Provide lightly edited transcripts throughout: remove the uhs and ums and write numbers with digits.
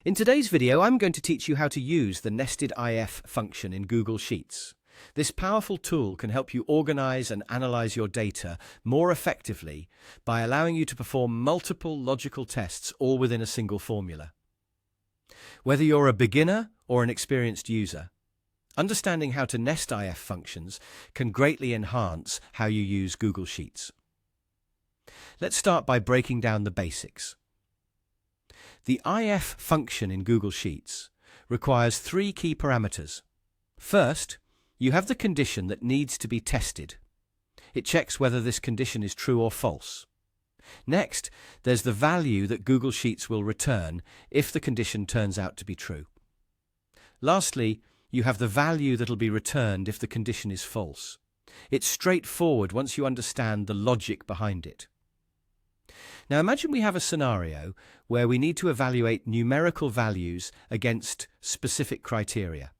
In today's video, I'm going to teach you how to use the nested if function in Google Sheets. This powerful tool can help you organize and analyze your data more effectively by allowing you to perform multiple logical tests all within a single formula. Whether you're a beginner or an experienced user, understanding how to nest if functions can greatly enhance how you use Google Sheets. Let's start by breaking down the basics. The if function in Google Sheets requires three key parameters. First, you have the condition that needs to be tested. It checks whether this condition is true or false. Next, there's the value that Google Sheets will return if the condition turns out to be true. Lastly, you have the value that'll be returned if the condition is false. It's straightforward once you understand the logic behind it. Now imagine we have a scenario where we need to evaluate numerical values against specific criteria.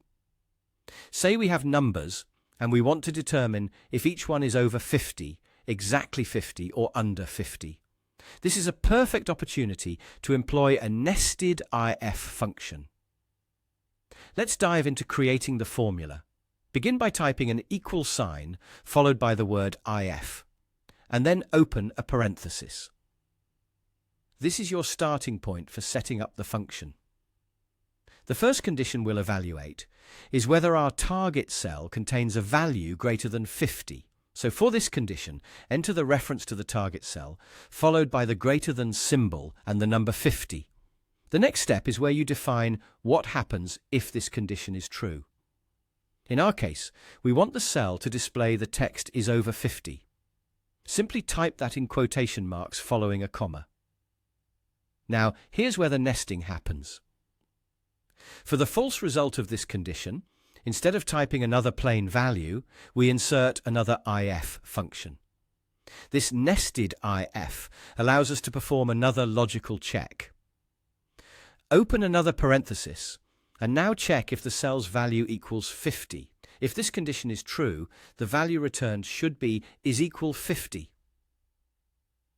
Say we have numbers and we want to determine if each one is over 50, exactly 50, or under 50. This is a perfect opportunity to employ a nested if function. Let's dive into creating the formula. Begin by typing an equal sign followed by the word if, and then open a parenthesis. This is your starting point for setting up the function. The first condition we'll evaluate is whether our target cell contains a value greater than 50. So for this condition, enter the reference to the target cell, followed by the greater than symbol and the number 50. The next step is where you define what happens if this condition is true. In our case, we want the cell to display the text is over 50. Simply type that in quotation marks following a comma. Now, here's where the nesting happens. For the false result of this condition, instead of typing another plain value, we insert another if function. This nested if allows us to perform another logical check. Open another parenthesis, and now check if the cell's value equals 50. If this condition is true, the value returned should be is equal 50.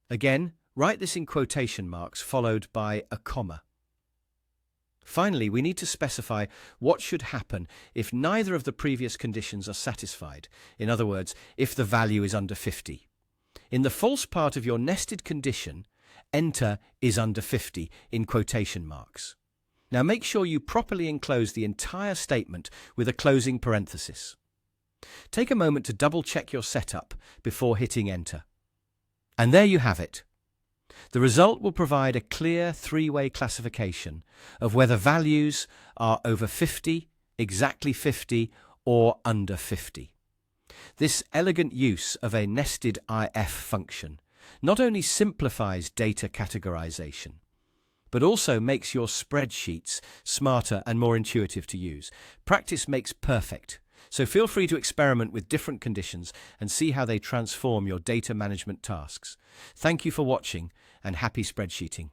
Again, write this in quotation marks followed by a comma. Finally, we need to specify what should happen if neither of the previous conditions are satisfied. In other words, if the value is under 50. In the false part of your nested condition, enter is under 50 in quotation marks. Now make sure you properly enclose the entire statement with a closing parenthesis. Take a moment to double-check your setup before hitting enter. And there you have it. The result will provide a clear three-way classification of whether values are over 50, exactly 50, or under 50. This elegant use of a nested if function not only simplifies data categorization, but also makes your spreadsheets smarter and more intuitive to use. Practice makes perfect, so feel free to experiment with different conditions and see how they transform your data management tasks. Thank you for watching, and happy spreadsheeting.